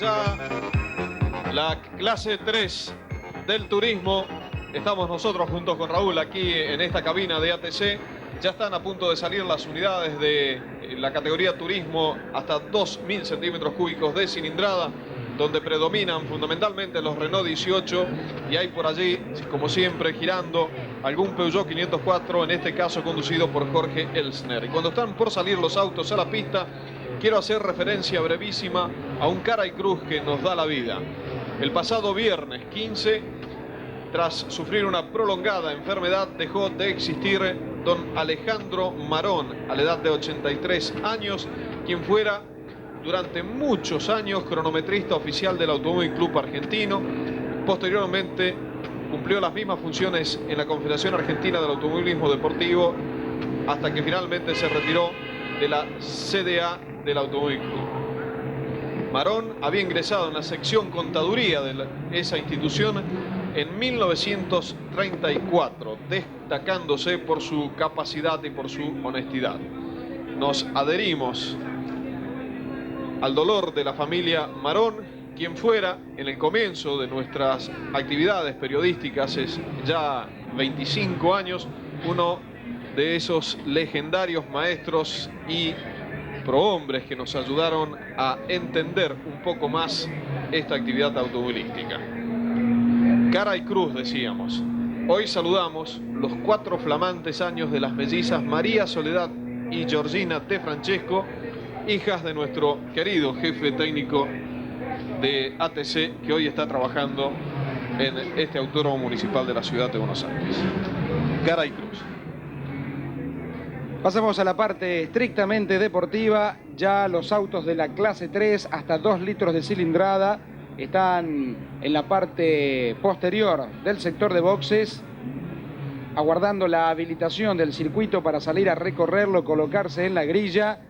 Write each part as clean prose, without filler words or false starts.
ya la clase 3 del turismo. Estamos nosotros juntos con Raúl aquí en esta cabina de ATC. Ya están a punto de salir las unidades de la categoría turismo hasta 2.000 centímetros cúbicos de cilindrada, donde predominan fundamentalmente los Renault 18 y hay por allí, como siempre, girando algún Peugeot 504, en este caso conducido por Jorge Elsner. Y cuando están por salir los autos a la pista, quiero hacer referencia brevísima a un cara y cruz que nos da la vida. El pasado viernes 15, tras sufrir una prolongada enfermedad, dejó de existir don Alejandro Marón, a la edad de 83 años, quien fuera durante muchos años cronometrista oficial del Automóvil Club Argentino. Posteriormente cumplió las mismas funciones en la Confederación Argentina del Automovilismo Deportivo, hasta que finalmente se retiró de la CDA del Automóvil Club. Marón había ingresado en la sección contaduría de esa institución en 1934, destacándose por su capacidad y por su honestidad. Nos adherimos al dolor de la familia Marón, quien fuera en el comienzo de nuestras actividades periodísticas, es ya 25 años, uno de esos legendarios maestros y prohombres que nos ayudaron a entender un poco más esta actividad automovilística. Cara y cruz, decíamos. Hoy saludamos los 4 flamantes años de las mellizas María Soledad y Georgina De Francesco, hijas de nuestro querido jefe técnico de ATC, que hoy está trabajando en este autódromo municipal de la ciudad de Buenos Aires. Cara y cruz. Pasamos a la parte estrictamente deportiva. Ya los autos de la clase 3 hasta 2 litros de cilindrada están en la parte posterior del sector de boxes, aguardando la habilitación del circuito para salir a recorrerlo, colocarse en la grilla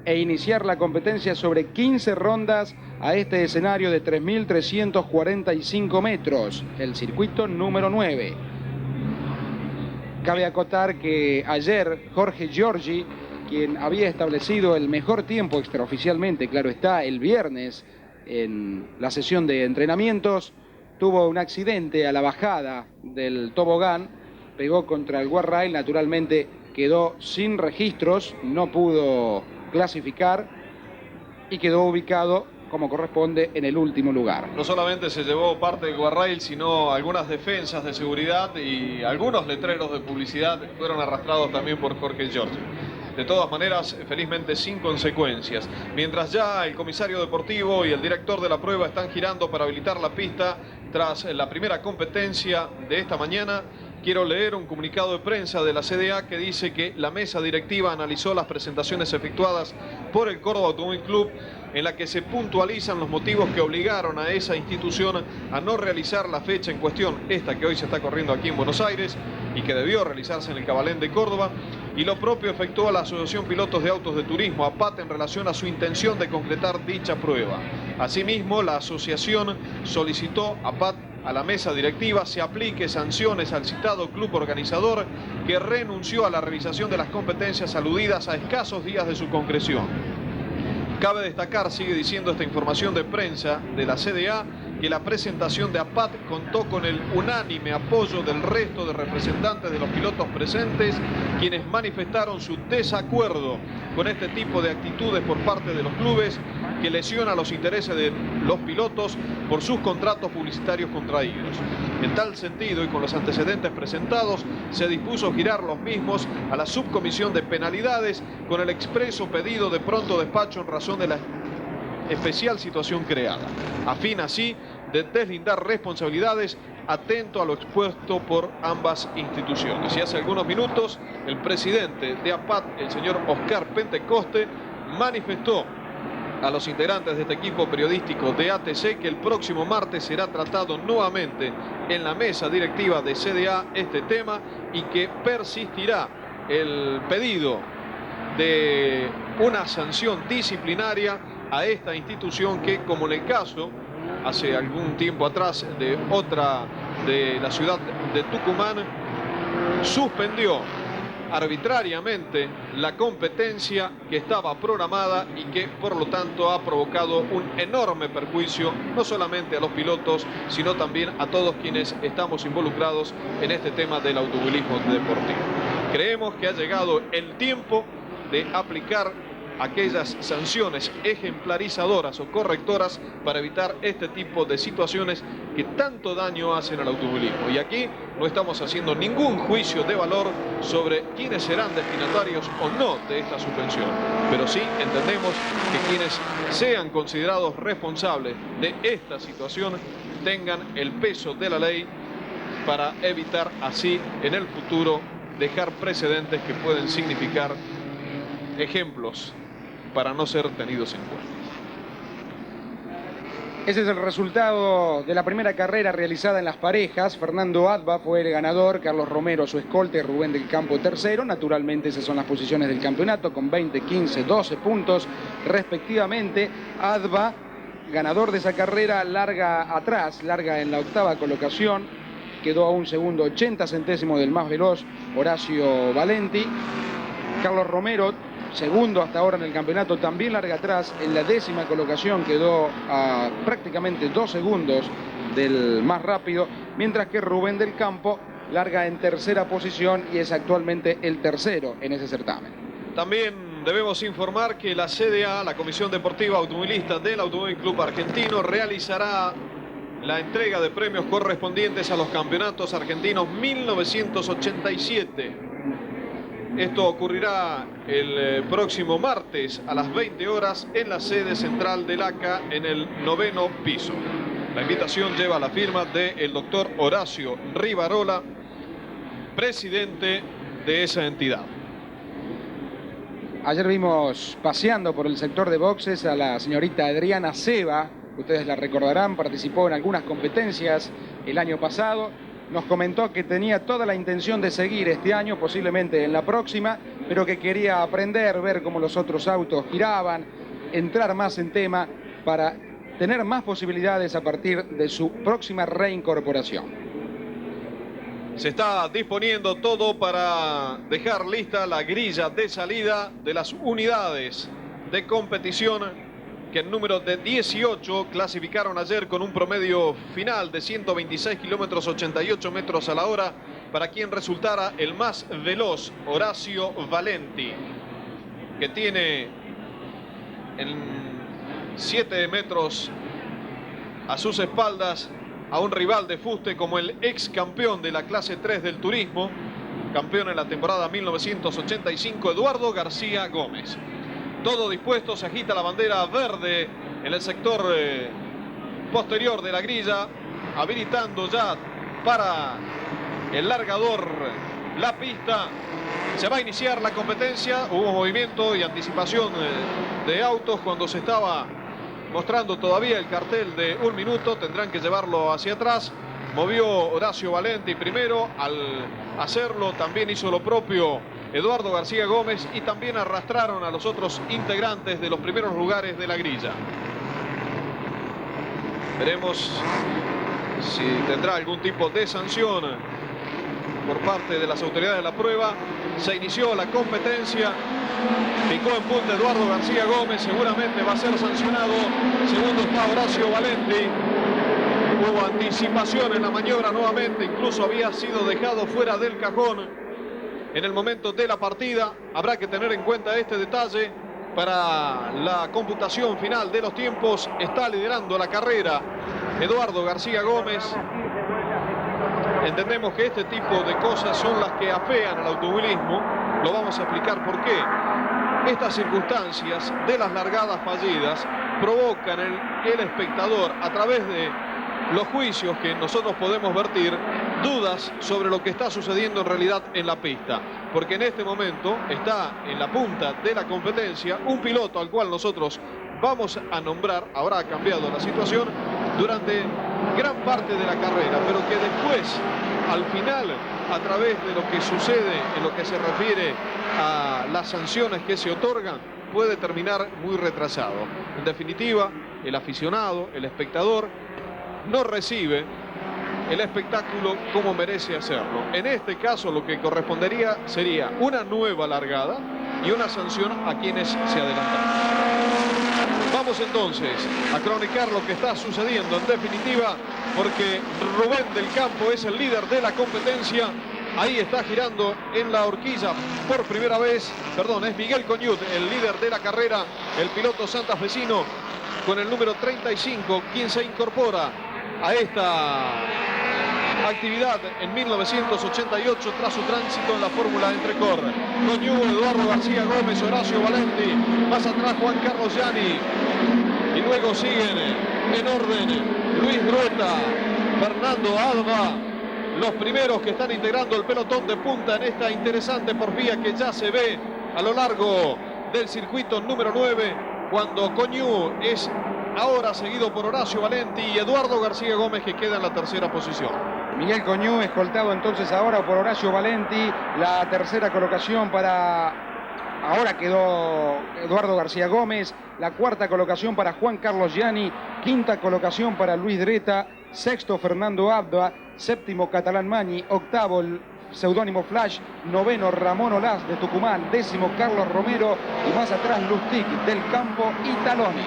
e iniciar la competencia sobre 15 rondas a este escenario de 3.345 metros, el circuito número 9. Cabe acotar que ayer Jorge Giorgi, quien había establecido el mejor tiempo extraoficialmente, claro está, el viernes en la sesión de entrenamientos, tuvo un accidente a la bajada del tobogán, pegó contra el guardrail, naturalmente quedó sin registros, no pudo clasificar y quedó ubicado como corresponde en el último lugar. No solamente se llevó parte del guardrail, sino algunas defensas de seguridad y algunos letreros de publicidad fueron arrastrados también por Jorge Giorgi. De todas maneras, felizmente sin consecuencias. Mientras ya el comisario deportivo y el director de la prueba están girando para habilitar la pista tras la primera competencia de esta mañana, quiero leer un comunicado de prensa de la CDA que dice que la mesa directiva analizó las presentaciones efectuadas por el Córdoba Automóvil Club, en la que se puntualizan los motivos que obligaron a esa institución a no realizar la fecha en cuestión, esta que hoy se está corriendo aquí en Buenos Aires y que debió realizarse en el Cabalén de Córdoba, y lo propio efectuó la Asociación Pilotos de Autos de Turismo, APAT, en relación a su intención de concretar dicha prueba. Asimismo, la asociación solicitó APAT a la mesa directiva se aplique sanciones al citado club organizador que renunció a la realización de las competencias aludidas a escasos días de su concreción. Cabe destacar, sigue diciendo esta información de prensa de la CDA, que la presentación de APAT contó con el unánime apoyo del resto de representantes de los pilotos presentes, quienes manifestaron su desacuerdo con este tipo de actitudes por parte de los clubes que lesiona los intereses de los pilotos por sus contratos publicitarios contraídos. En tal sentido, y con los antecedentes presentados, se dispuso girar los mismos a la subcomisión de penalidades con el expreso pedido de pronto despacho en razón de la especial situación creada, a fin así de deslindar responsabilidades atento a lo expuesto por ambas instituciones. Y hace algunos minutos el presidente de APAT, el señor Oscar Pentecoste, manifestó a los integrantes de este equipo periodístico de ATC que el próximo martes será tratado nuevamente en la mesa directiva de CDA este tema y que persistirá el pedido de una sanción disciplinaria a esta institución que, como en el caso hace algún tiempo atrás de otra de la ciudad de Tucumán, suspendió arbitrariamente la competencia que estaba programada y que por lo tanto ha provocado un enorme perjuicio no solamente a los pilotos sino también a todos quienes estamos involucrados en este tema del automovilismo deportivo. Creemos que ha llegado el tiempo de aplicar aquellas sanciones ejemplarizadoras o correctoras para evitar este tipo de situaciones que tanto daño hacen al automovilismo. Y aquí no estamos haciendo ningún juicio de valor sobre quiénes serán destinatarios o no de esta suspensión, pero sí entendemos que quienes sean considerados responsables de esta situación tengan el peso de la ley para evitar así en el futuro dejar precedentes que pueden significar ejemplos para no ser tenidos en cuenta. Ese es el resultado de la primera carrera realizada en las parejas. Fernando Adva fue el ganador, Carlos Romero su escolta y Rubén del Campo tercero. Naturalmente esas son las posiciones del campeonato con 20, 15, 12 puntos respectivamente. Adva, ganador de esa carrera, larga atrás, larga en la octava colocación. Quedó a un segundo 80 centésimos del más veloz Horacio Valenti. Carlos Romero, segundo hasta ahora en el campeonato, también larga atrás, en la 10ª colocación, quedó a prácticamente 2 segundos del más rápido, mientras que Rubén del Campo larga en tercera posición y es actualmente el tercero en ese certamen. También debemos informar que la CDA, la Comisión Deportiva Automovilista del Automóvil Club Argentino, realizará la entrega de premios correspondientes a los campeonatos argentinos 1987. Esto ocurrirá el próximo martes a las 20 horas en la sede central del ACA en el 9º piso. La invitación lleva la firma del doctor Horacio Rivarola, presidente de esa entidad. Ayer vimos paseando por el sector de boxes a la señorita Adriana Seba. Ustedes la recordarán, participó en algunas competencias el año pasado. Nos comentó que tenía toda la intención de seguir este año, posiblemente en la próxima, pero que quería aprender, ver cómo los otros autos giraban, entrar más en tema para tener más posibilidades a partir de su próxima reincorporación. Se está disponiendo todo para dejar lista la grilla de salida de las unidades de competición que en número de 18 clasificaron ayer con un promedio final de 126 kilómetros 88 metros a la hora, para quien resultara el más veloz, Horacio Valenti, que tiene en 7 metros a sus espaldas a un rival de fuste como el ex campeón de la clase 3 del turismo, campeón en la temporada 1985, Eduardo García Gómez. Todo dispuesto, se agita la bandera verde en el sector posterior de la grilla, habilitando ya para el largador la pista. Se va a iniciar la competencia. Hubo movimiento y anticipación de autos cuando se estaba mostrando todavía el cartel de 1 minuto. Tendrán que llevarlo hacia atrás. Movió Horacio Valenti primero. Al hacerlo también hizo lo propio Eduardo García Gómez y también arrastraron a los otros integrantes de los primeros lugares de la grilla. Veremos si tendrá algún tipo de sanción por parte de las autoridades de la prueba. Se inició la competencia. Picó en punta Eduardo García Gómez. Seguramente va a ser sancionado. Segundo está Horacio Valenti. Hubo anticipación en la maniobra nuevamente. Incluso había sido dejado fuera del cajón en el momento de la partida. Habrá que tener en cuenta este detalle para la computación final de los tiempos. Está liderando la carrera Eduardo García Gómez. Entendemos que este tipo de cosas son las que afean al automovilismo. Lo vamos a explicar por qué. Estas circunstancias de las largadas fallidas provocan en el espectador, a través de los juicios que nosotros podemos vertir, dudas sobre lo que está sucediendo en realidad en la pista, porque en este momento está en la punta de la competencia un piloto al cual nosotros vamos a nombrar. Habrá cambiado la situación durante gran parte de la carrera, pero que después, al final, a través de lo que sucede en lo que se refiere a las sanciones que se otorgan, puede terminar muy retrasado. En definitiva, el aficionado, el espectador, no recibe el espectáculo como merece hacerlo. En este caso lo que correspondería sería una nueva largada y una sanción a quienes se adelantaron. Vamos entonces a cronicar lo que está sucediendo en definitiva, porque Rubén del Campo es el líder de la competencia. Ahí está girando en la horquilla por primera vez, perdón, es Miguel Coñut, el líder de la carrera, el piloto santafesino con el número 35, quien se incorpora a esta actividad en 1988 tras su tránsito en la Fórmula Entrecor. Coñut, Eduardo García Gómez, Horacio Valenti, más atrás Juan Carlos Gianni, y luego siguen en orden Luis Drueta, Fernando Alba, los primeros que están integrando el pelotón de punta en esta interesante porfía que ya se ve a lo largo del circuito número 9, cuando Coñut es ahora seguido por Horacio Valenti y Eduardo García Gómez, que queda en la tercera posición. Miguel Coñut escoltado entonces ahora por Horacio Valenti, la tercera colocación para... Ahora quedó Eduardo García Gómez, la cuarta colocación para Juan Carlos Gianni, quinta colocación para Luis Drueta, sexto Fernando Abda, séptimo Catalán Mañi, octavo el seudónimo Flash, noveno Ramón Olaz de Tucumán, décimo Carlos Romero y más atrás Lustig del Campo y Taloni.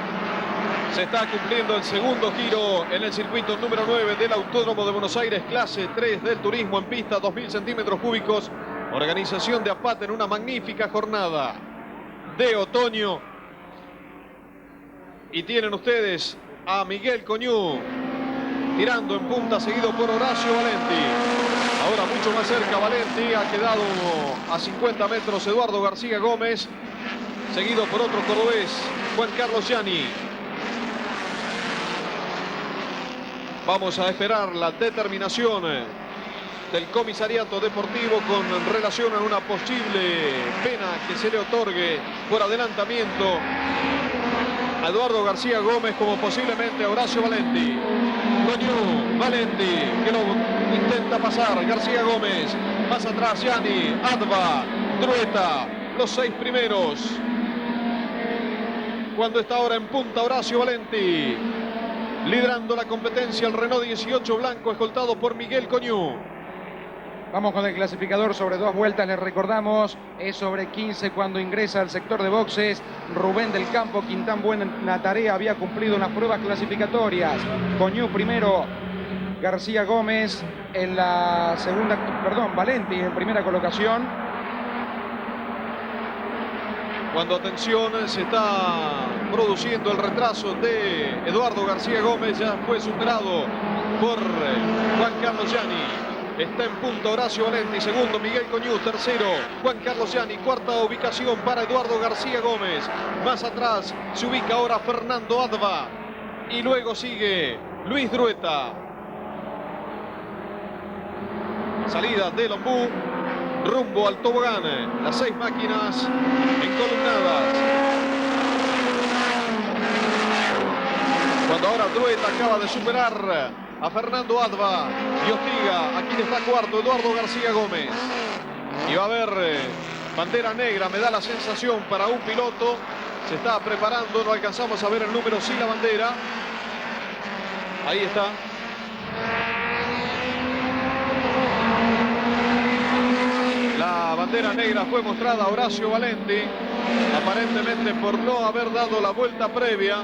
Se está cumpliendo el segundo giro en el circuito número 9 del Autódromo de Buenos Aires, clase 3 del turismo en pista, 2000 centímetros cúbicos. Organización de APAT en una magnífica jornada de otoño. Y tienen ustedes a Miguel Coñut tirando en punta, seguido por Horacio Valenti. Ahora mucho más cerca Valenti, ha quedado a 50 metros Eduardo García Gómez, seguido por otro cordobés, Juan Carlos Gianni. Vamos a esperar la determinación del comisariato deportivo con relación a una posible pena que se le otorgue por adelantamiento a Eduardo García Gómez, como posiblemente a Horacio Valenti. Coñut, Valenti, que lo intenta pasar, García Gómez, más atrás Gianni, Adva, Drueta, los 6 primeros. Cuando está ahora en punta Horacio Valenti, liderando la competencia el Renault 18 blanco, escoltado por Miguel Coñut. Vamos con el clasificador sobre 2 vueltas, les recordamos, es sobre 15 cuando ingresa al sector de boxes Rubén del Campo, quien tan buena tarea había cumplido en las pruebas clasificatorias. Coñut primero, García Gómez en la segunda, perdón, Valenti en primera colocación. Cuando, atención, se está produciendo el retraso de Eduardo García Gómez, ya fue superado por Juan Carlos Gianni. Está en punta Horacio Valenti, segundo Miguel Coñut, tercero Juan Carlos Gianni, cuarta ubicación para Eduardo García Gómez. Más atrás se ubica ahora Fernando Adva y luego sigue Luis Drueta. Salida del Ombú, rumbo al tobogán, las 6 máquinas encolumnadas. Cuando ahora Drueta acaba de superar a Fernando Adva y hostiga a quien está cuarto, Eduardo García Gómez. Y va a haber bandera negra, me da la sensación, para un piloto. Se está preparando, no alcanzamos a ver el número, sí la bandera. Ahí está. La bandera negra fue mostrada a Horacio Valenti, aparentemente por no haber dado la vuelta previa.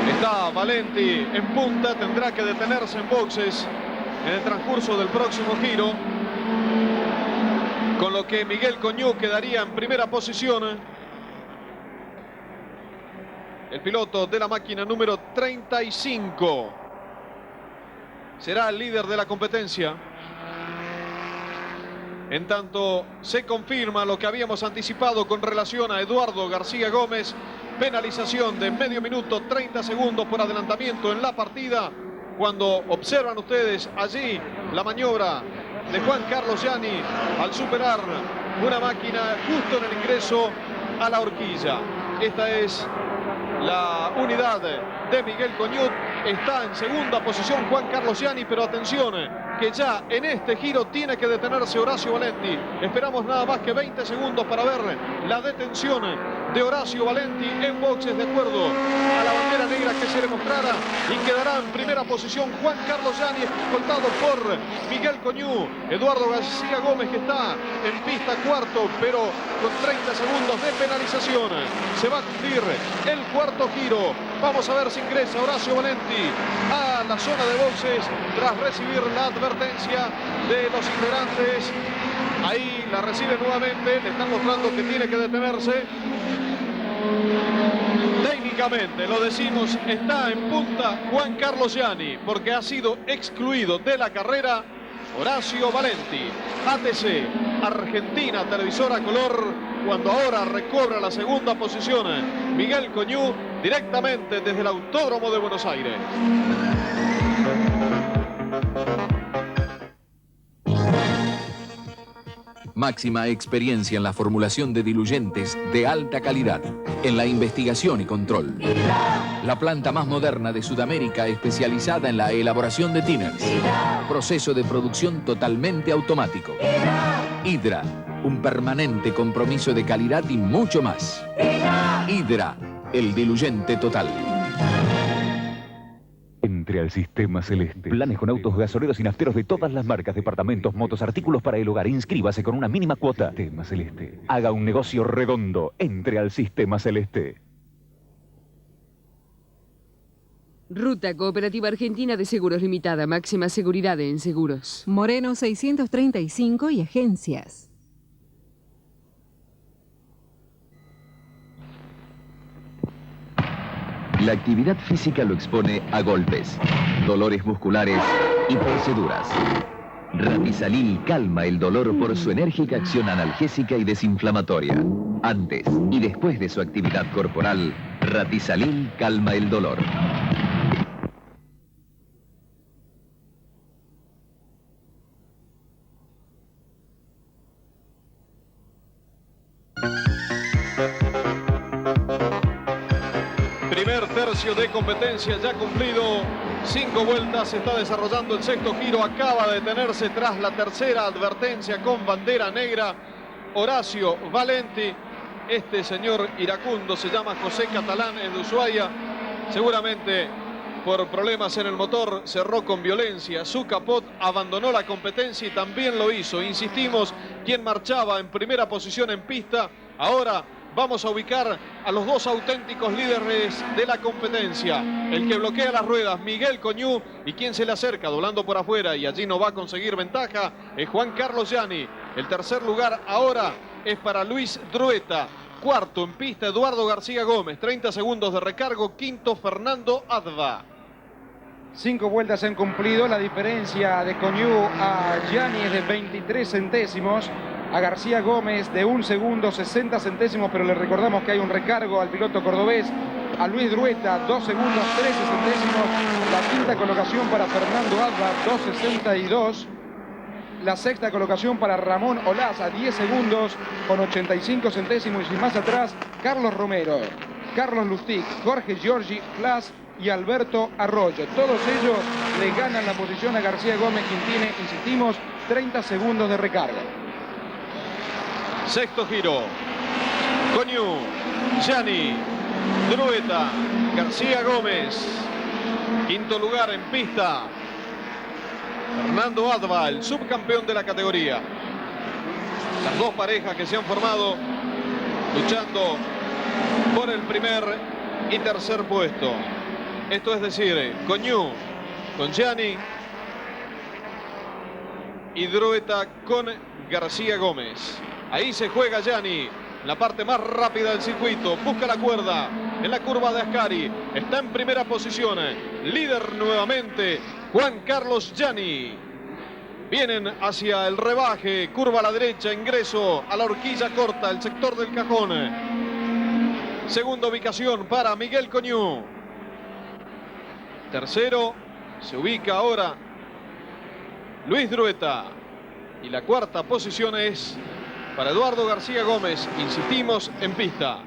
Está Valenti en punta, tendrá que detenerse en boxes en el transcurso del próximo giro, con lo que Miguel Coñut quedaría en primera posición. El piloto de la máquina número 35 será el líder de la competencia. En tanto se confirma lo que habíamos anticipado con relación a Eduardo García Gómez. Penalización de medio minuto, 30 segundos por adelantamiento en la partida. Cuando observan ustedes allí la maniobra de Juan Carlos Gianni al superar una máquina justo en el ingreso a la horquilla. Esta es la unidad de Miguel Coñut. Está en segunda posición Juan Carlos Gianni, pero atención, que ya en este giro tiene que detenerse Horacio Valenti. Esperamos nada más que 20 segundos para ver la detención de Horacio Valenti en boxes, de acuerdo a la bandera negra que se le mostrara, y quedará en primera posición Juan Carlos Gianni, escoltado por Miguel Coñú. Eduardo García Gómez, que está en pista cuarto, pero con 30 segundos de penalización. Se va a cumplir el cuarto giro. Vamos a ver si ingresa Horacio Valenti a la zona de boxes tras recibir la advertencia de los integrantes. Ahí la recibe nuevamente, le están mostrando que tiene que detenerse. Técnicamente, lo decimos, está en punta Juan Carlos Gianni, porque ha sido excluido de la carrera Horacio Valenti. ATC, Argentina Televisora Color, cuando ahora recobra la segunda posición Miguel Coñú, directamente desde el Autódromo de Buenos Aires. Máxima experiencia en la formulación de diluyentes de alta calidad, en la investigación y control. La planta más moderna de Sudamérica, especializada en la elaboración de tinners. Proceso de producción totalmente automático. Hydra, un permanente compromiso de calidad y mucho más. Hydra, el diluyente total. Entre al Sistema Celeste. Planes con autos gasoleros y nafteros de todas las marcas, departamentos, motos, artículos para el hogar. Inscríbase con una mínima cuota. Sistema Celeste. Haga un negocio redondo. Entre al Sistema Celeste. Ruta Cooperativa Argentina de Seguros Limitada. Máxima seguridad en seguros. Moreno 635 y agencias. La actividad física lo expone a golpes, dolores musculares y torceduras. Ratisalil calma el dolor por su enérgica acción analgésica y desinflamatoria. Antes y después de su actividad corporal, Ratisalil calma el dolor. Primer tercio de competencia ya cumplido. 5 vueltas, se está desarrollando el sexto giro. Acaba de detenerse tras la tercera advertencia con bandera negra Horacio Valenti. Este señor iracundo se llama José Catalán, es de Ushuaia. Seguramente por problemas en el motor cerró con violencia su capot, abandonó la competencia y también lo hizo. Insistimos, quien marchaba en primera posición en pista. Ahora vamos a ubicar a los dos auténticos líderes de la competencia. El que bloquea las ruedas, Miguel Coñú, y quien se le acerca doblando por afuera y allí no va a conseguir ventaja, es Juan Carlos Gianni. El tercer lugar ahora es para Luis Drueta. Cuarto en pista, Eduardo García Gómez. 30 segundos de recargo. Quinto, Fernando Adva. 5 vueltas han cumplido. La diferencia de Coñú a Gianni es de 23 centésimos. A García Gómez de 1 segundo 60 centésimos, pero le recordamos que hay un recargo al piloto cordobés. A Luis Drueta 2 segundos 13 centésimos. La quinta colocación para Fernando Adva, 2.62. La sexta colocación para Ramón Olaza, 10 segundos con 85 centésimos. Y más atrás, Carlos Romero, Carlos Lustig, Jorge Giorgi, Flas y Alberto Arroyo. Todos ellos le ganan la posición a García Gómez, quien tiene, insistimos, 30 segundos de recarga. Sexto giro. Coñú, Gianni, Drueta, García Gómez. Quinto lugar en pista, Fernando Adva, el subcampeón de la categoría. Las dos parejas que se han formado luchando por el primer y tercer puesto. Esto es decir, Coñú con Gianni y Drueta con García Gómez. Ahí se juega Gianni, la parte más rápida del circuito. Busca la cuerda en la curva de Ascari. Está en primera posición. Líder nuevamente, Juan Carlos Gianni. Vienen hacia el rebaje. Curva a la derecha, ingreso a la horquilla corta, el sector del cajón. Segunda ubicación para Miguel Coñú. Tercero se ubica ahora Luis Drueta. Y la cuarta posición es para Eduardo García Gómez. Insistimos, en pista.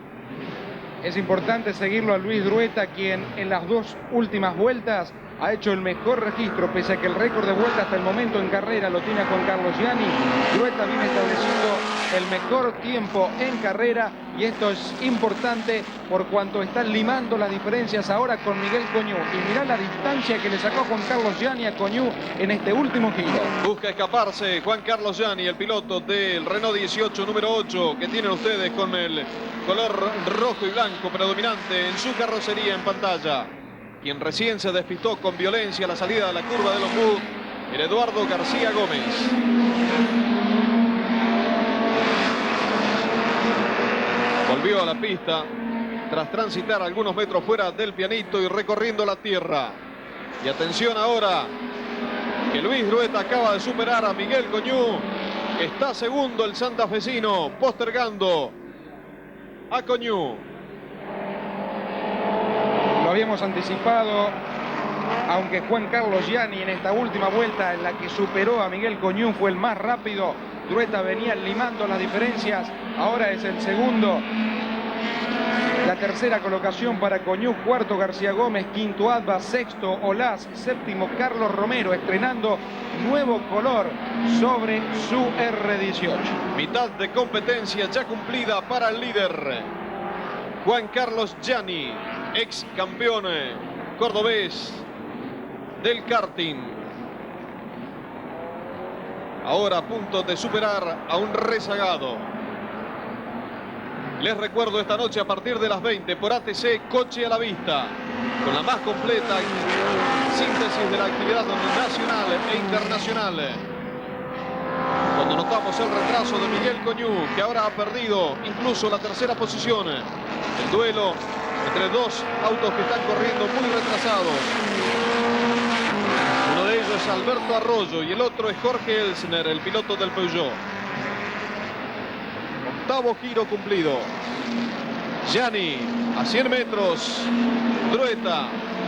Es importante seguirlo a Luis Drueta, quien en las dos últimas vueltas ha hecho el mejor registro, pese a que el récord de vuelta hasta el momento en carrera lo tiene Juan Carlos Gianni. Drueta viene estableciendo el mejor tiempo en carrera, y esto es importante por cuanto están limando las diferencias ahora con Miguel Coñú. Y mirá la distancia que le sacó Juan Carlos Gianni a Coñú en este último giro. Busca escaparse Juan Carlos Gianni, el piloto del Renault 18 número 8 que tienen ustedes con el color rojo y blanco predominante en su carrocería en pantalla. Quien recién se despistó con violencia a la salida de la curva de los Bus, el Eduardo García Gómez. Volvió a la pista tras transitar algunos metros fuera del pianito y recorriendo la tierra. Y atención ahora, que Luis Drueta acaba de superar a Miguel Coñú. Está segundo el santafesino, postergando a Coñú. Lo habíamos anticipado, aunque Juan Carlos Gianni en esta última vuelta en la que superó a Miguel Coñú fue el más rápido. Drueta venía limando las diferencias, ahora es el segundo. La tercera colocación para Coñú, cuarto García Gómez, quinto Adva, sexto Olaz, séptimo Carlos Romero, estrenando nuevo color sobre su R18. Mitad de competencia ya cumplida para el líder, Juan Carlos Gianni, ex campeón cordobés del karting. Ahora a punto de superar a un rezagado. Les recuerdo esta noche a partir de las 20 por ATC Coche a la Vista, con la más completa síntesis de la actividad nacional e internacional. Cuando notamos el retraso de Miguel Coñú, que ahora ha perdido incluso la tercera posición. El duelo entre dos autos que están corriendo muy retrasados. Uno de ellos es Alberto Arroyo y el otro es Jorge Elsner, el piloto del Peugeot. Octavo giro cumplido. Gianni a 100 metros. Drueta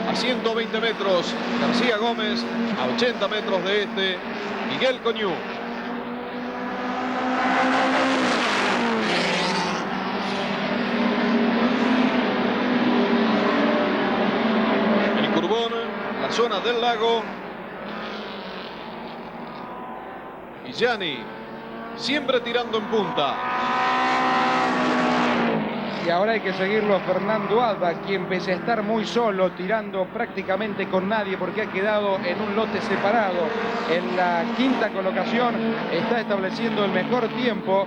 a 120 metros. García Gómez a 80 metros de este. Miguel Coñú. El Curbón, la zona del lago. Y Gianni siempre tirando en punta. Y ahora hay que seguirlo a Fernando Adva, quien pese a estar muy solo, tirando prácticamente con nadie porque ha quedado en un lote separado en la quinta colocación, está estableciendo el mejor tiempo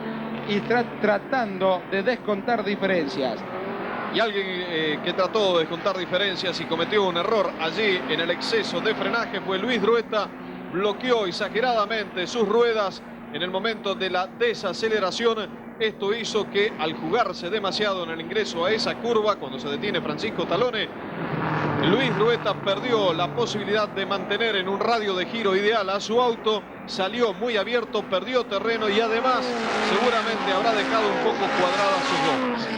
y tratando de descontar diferencias. Y alguien que trató de descontar diferencias y cometió un error allí en el exceso de frenaje fue Luis Drueta. Bloqueó exageradamente sus ruedas en el momento de la desaceleración. Esto hizo que al jugarse demasiado en el ingreso a esa curva, cuando se detiene Francisco Talone, Luis Drueta perdió la posibilidad de mantener en un radio de giro ideal a su auto. Salió muy abierto, perdió terreno y además seguramente habrá dejado un poco cuadradas sus gomas.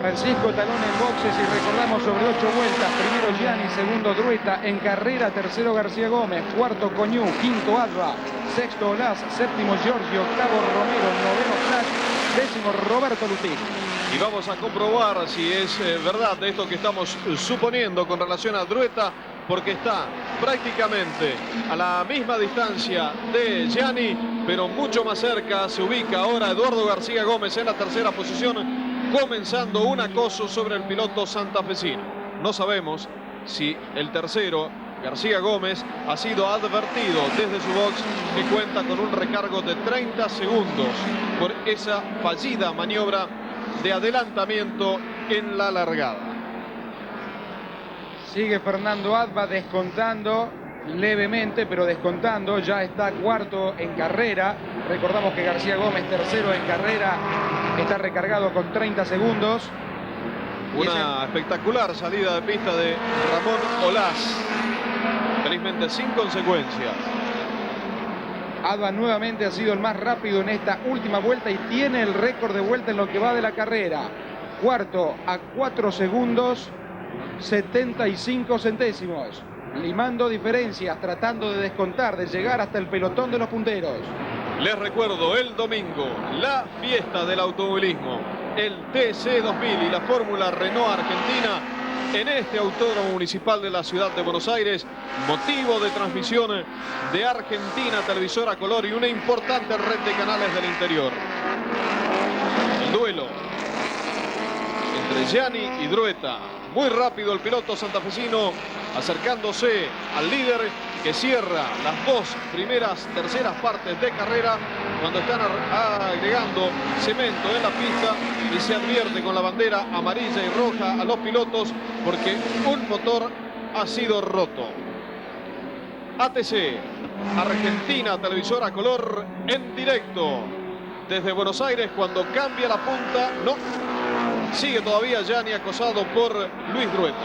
Francisco Talone en boxes y recordamos sobre 8 vueltas. Primero Gianni, segundo Drueta. En carrera, tercero García Gómez, cuarto Coñú, quinto Adva, sexto Olaz, séptimo Giorgio, octavo Romero, noveno Flash, décimo Roberto Lutín. Y vamos a comprobar si es verdad de esto que estamos suponiendo con relación a Drueta, porque está prácticamente a la misma distancia de Gianni, pero mucho más cerca se ubica ahora Eduardo García Gómez en la tercera posición, comenzando un acoso sobre el piloto santafesino. No sabemos si el tercero, García Gómez, ha sido advertido desde su box, que cuenta con un recargo de 30 segundos por esa fallida maniobra de adelantamiento en la largada. Sigue Fernando Adva descontando levemente, pero descontando. Ya está cuarto en carrera. Recordamos que García Gómez, tercero en carrera, está recargado con 30 segundos. Una espectacular salida de pista de Ramón Olaz, felizmente sin consecuencias. Adva nuevamente ha sido el más rápido en esta última vuelta y tiene el récord de vuelta en lo que va de la carrera. Cuarto a 4 segundos 75 centésimos. Limando diferencias, tratando de descontar, de llegar hasta el pelotón de los punteros. Les recuerdo, el domingo, la fiesta del automovilismo, el TC 2000 y la Fórmula Renault Argentina en este autódromo municipal de la ciudad de Buenos Aires, motivo de transmisión de Argentina Televisora Color y una importante red de canales del interior. El duelo entre Gianni y Drueta. Muy rápido el piloto santafesino acercándose al líder que cierra las dos terceras partes de carrera cuando están agregando cemento en la pista y se advierte con la bandera amarilla y roja a los pilotos porque un motor ha sido roto. ATC, Argentina Televisora Color en directo desde Buenos Aires cuando cambia la punta. No, sigue todavía Gianni acosado por Luis Drueta.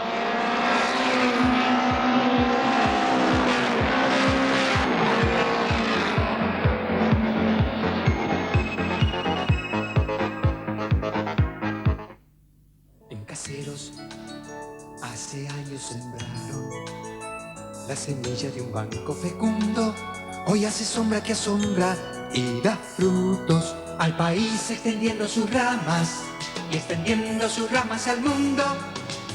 En Caseros hace años sembraron la semilla de un banco fecundo. Hoy hace sombra que asombra y da frutos al país, extendiendo sus ramas y extendiendo sus ramas al mundo.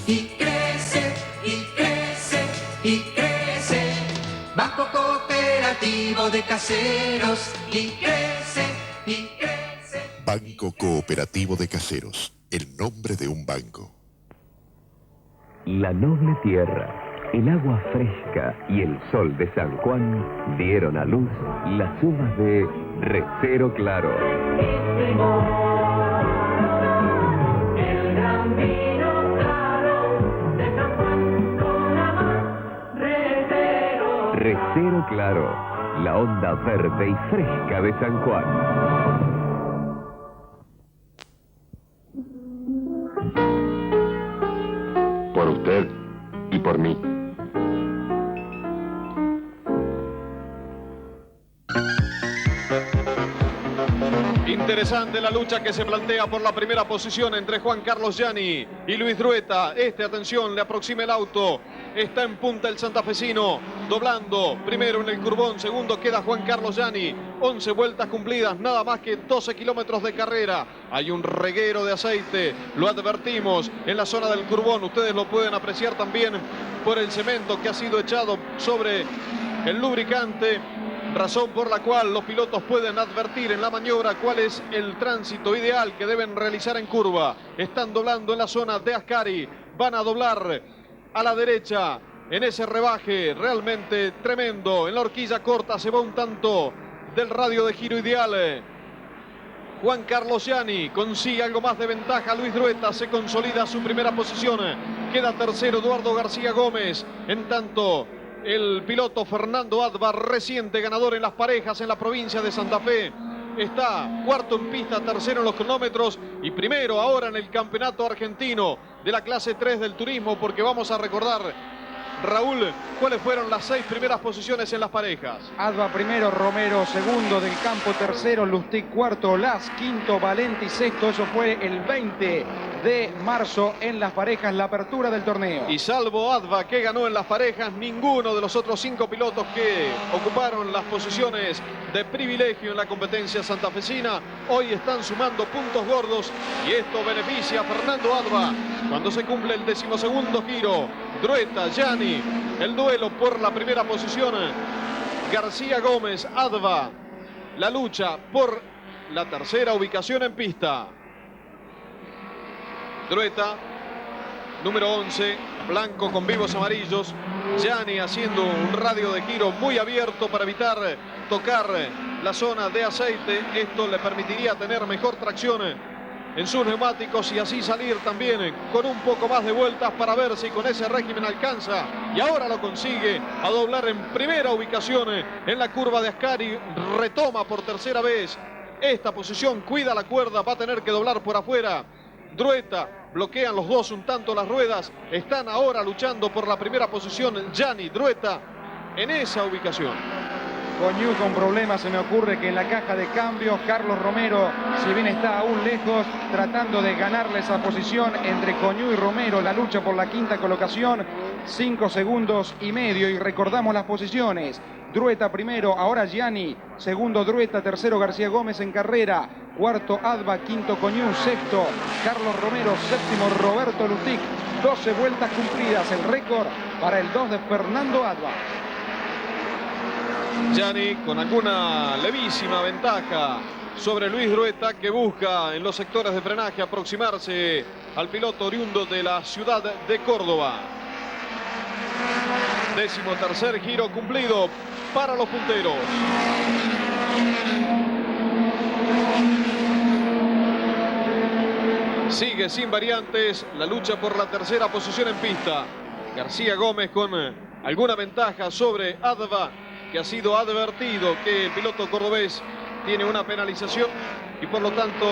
Y crece, y crece, y crece. Banco Cooperativo de Caseros. Y crece, y crece. Banco Cooperativo de Caseros, el nombre de un banco. La noble tierra, el agua fresca y el sol de San Juan dieron a luz las uvas de Recero Claro. El gran vino claro de San Juan con amor. Recero. Recero Claro, la onda verde y fresca de San Juan. Por usted y por mí. Interesante la lucha que se plantea por la primera posición entre Juan Carlos Gianni y Luis Drueta. Atención, le aproxima el auto. Está en punta el santafesino, doblando primero en el curbón, segundo queda Juan Carlos Gianni. 11 vueltas cumplidas, nada más que 12 kilómetros de carrera. Hay un reguero de aceite, lo advertimos en la zona del curbón. Ustedes lo pueden apreciar también por el cemento que ha sido echado sobre el lubricante. Razón por la cual los pilotos pueden advertir en la maniobra cuál es el tránsito ideal que deben realizar en curva. Están doblando en la zona de Ascari, van a doblar a la derecha en ese rebaje realmente tremendo. En la horquilla corta se va un tanto del radio de giro ideal. Juan Carlos Gianni consigue algo más de ventaja. Luis Drueta se consolida su primera posición. Queda tercero Eduardo García Gómez. En tanto, el piloto Fernando Adva, reciente ganador en las parejas en la provincia de Santa Fe, está cuarto en pista, tercero en los cronómetros y primero ahora en el campeonato argentino de la clase 3 del turismo, porque vamos a recordar, Raúl, cuáles fueron las 6 primeras posiciones en las parejas. Adva primero, Romero segundo, Del Campo tercero, Lustig cuarto, Las quinto, Valenti sexto. Eso fue el 20 de marzo en las parejas, la apertura del torneo. Y salvo Adva, que ganó en las parejas, ninguno de los otros 5 pilotos que ocuparon las posiciones de privilegio en la competencia santafesina hoy están sumando puntos gordos, y esto beneficia a Fernando Adva cuando se cumple el 12º giro. Drueta, Gianni, el duelo por la primera posición. García Gómez, Adva, la lucha por la tercera ubicación en pista. Drueta, número 11, blanco con vivos amarillos. Gianni haciendo un radio de giro muy abierto para evitar tocar la zona de aceite. Esto le permitiría tener mejor tracción en sus neumáticos y así salir también con un poco más de vueltas para ver si con ese régimen alcanza. Y ahora lo consigue a doblar en primera ubicación en la curva de Ascari. Retoma por tercera vez esta posición, cuida la cuerda, va a tener que doblar por afuera. Drueta, bloquean los dos un tanto las ruedas. Están ahora luchando por la primera posición Gianni, Drueta en esa ubicación. Coñú con problemas, se me ocurre que en la caja de cambios, Carlos Romero, si bien está aún lejos, tratando de ganarle esa posición entre Coñú y Romero, la lucha por la quinta colocación, 5 segundos y medio, y recordamos las posiciones. Drueta primero, ahora Gianni, segundo Drueta, tercero García Gómez en carrera, cuarto Adva, quinto Coñú, sexto Carlos Romero, séptimo Roberto Lustig, 12 vueltas cumplidas, el récord para el 2 de Fernando Adva. Gianni con alguna levísima ventaja sobre Luis Drueta, que busca en los sectores de frenaje aproximarse al piloto oriundo de la ciudad de Córdoba. 13º giro cumplido para los punteros. Sigue sin variantes la lucha por la tercera posición en pista. García Gómez con alguna ventaja sobre Adva, que ha sido advertido que el piloto cordobés tiene una penalización y por lo tanto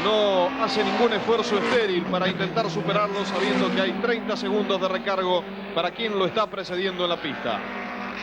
no hace ningún esfuerzo estéril para intentar superarlo, sabiendo que hay 30 segundos de recargo para quien lo está precediendo en la pista.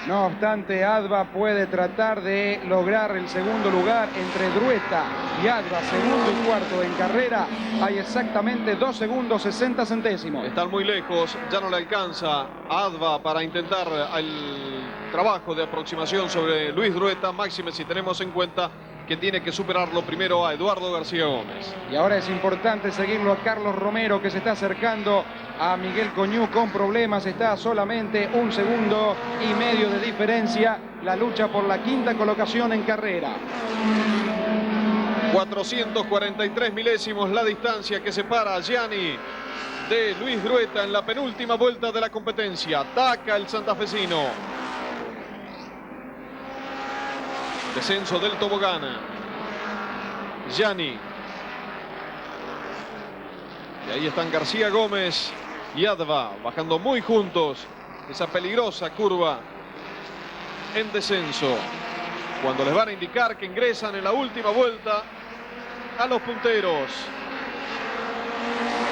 No obstante, Adva puede tratar de lograr el segundo lugar entre Drueta y Adva, segundo y cuarto en carrera. Hay exactamente 2 segundos 60 centésimos. Están muy lejos, ya no le alcanza a Adva para intentar el trabajo de aproximación sobre Luis Drueta, máxime si tenemos en cuenta que tiene que superarlo primero a Eduardo García Gómez. Y ahora es importante seguirlo a Carlos Romero, que se está acercando a Miguel Coñú con problemas. Está a solamente 1,5 segundos de diferencia. La lucha por la quinta colocación en carrera. 443 milésimos la distancia que separa a Gianni de Luis Drueta en la penúltima vuelta de la competencia. Ataca el santafesino. Descenso del tobogán. Gianni. Y ahí están García Gómez y Adva bajando muy juntos esa peligrosa curva en descenso, cuando les van a indicar que ingresan en la última vuelta a los punteros.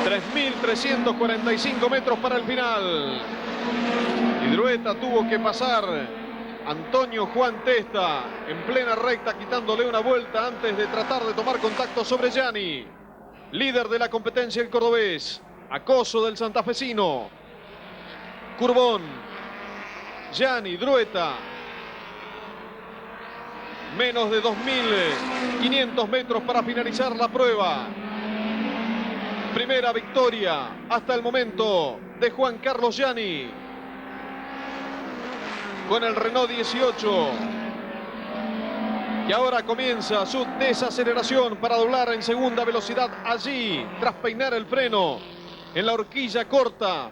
3.345 metros para el final. Y Drueta tuvo que pasar Antonio Juan Testa en plena recta, quitándole una vuelta antes de tratar de tomar contacto sobre Gianni. Líder de la competencia el cordobés. Acoso del santafesino. Curbón. Gianni, Drueta. Menos de 2.500 metros para finalizar la prueba. Primera victoria hasta el momento de Juan Carlos Gianni con el Renault 18. Y ahora comienza su desaceleración para doblar en segunda velocidad allí, tras peinar el freno en la horquilla corta.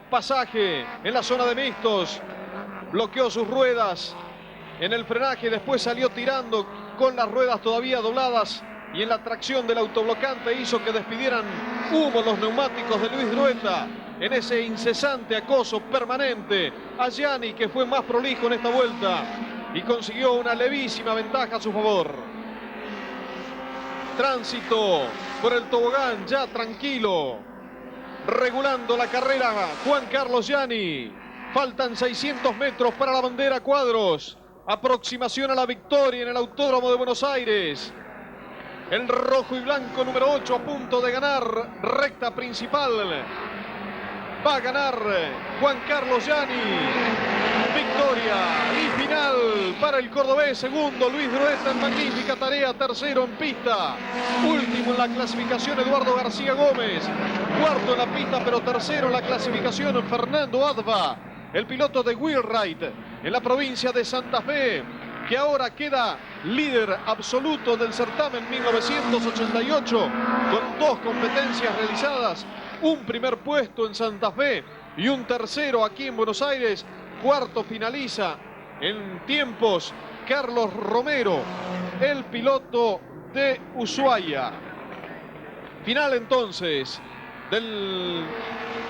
Pasaje en la zona de mixtos. Bloqueó sus ruedas en el frenaje, después salió tirando con las ruedas todavía dobladas y en la tracción del autoblocante hizo que despidieran humo los neumáticos de Luis Drueta en ese incesante acoso permanente a Gianni, que fue más prolijo en esta vuelta y consiguió una levísima ventaja a su favor. Tránsito por el tobogán ya tranquilo, regulando la carrera Juan Carlos Gianni. Faltan 600 metros para la bandera cuadros. Aproximación a la victoria en el Autódromo de Buenos Aires. El rojo y blanco número 8 a punto de ganar recta principal. Va a ganar Juan Carlos Gianni. Victoria y final para el cordobés. Segundo Luis Drueta en magnífica tarea. Tercero en pista. Último en la clasificación Eduardo García Gómez. Cuarto en la pista, pero tercero en la clasificación Fernando Adva, el piloto de Wheelwright en la provincia de Santa Fe, que ahora queda líder absoluto del certamen 1988 con 2 competencias realizadas, un primer puesto en Santa Fe y un tercero aquí en Buenos Aires. Cuarto finaliza en tiempos Carlos Romero, el piloto de Ushuaia. Final entonces del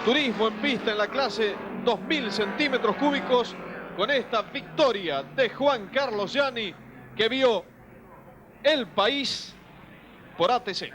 turismo en pista en la clase 2.000 centímetros cúbicos, con esta victoria de Juan Carlos Gianni, que vio el país por ATC.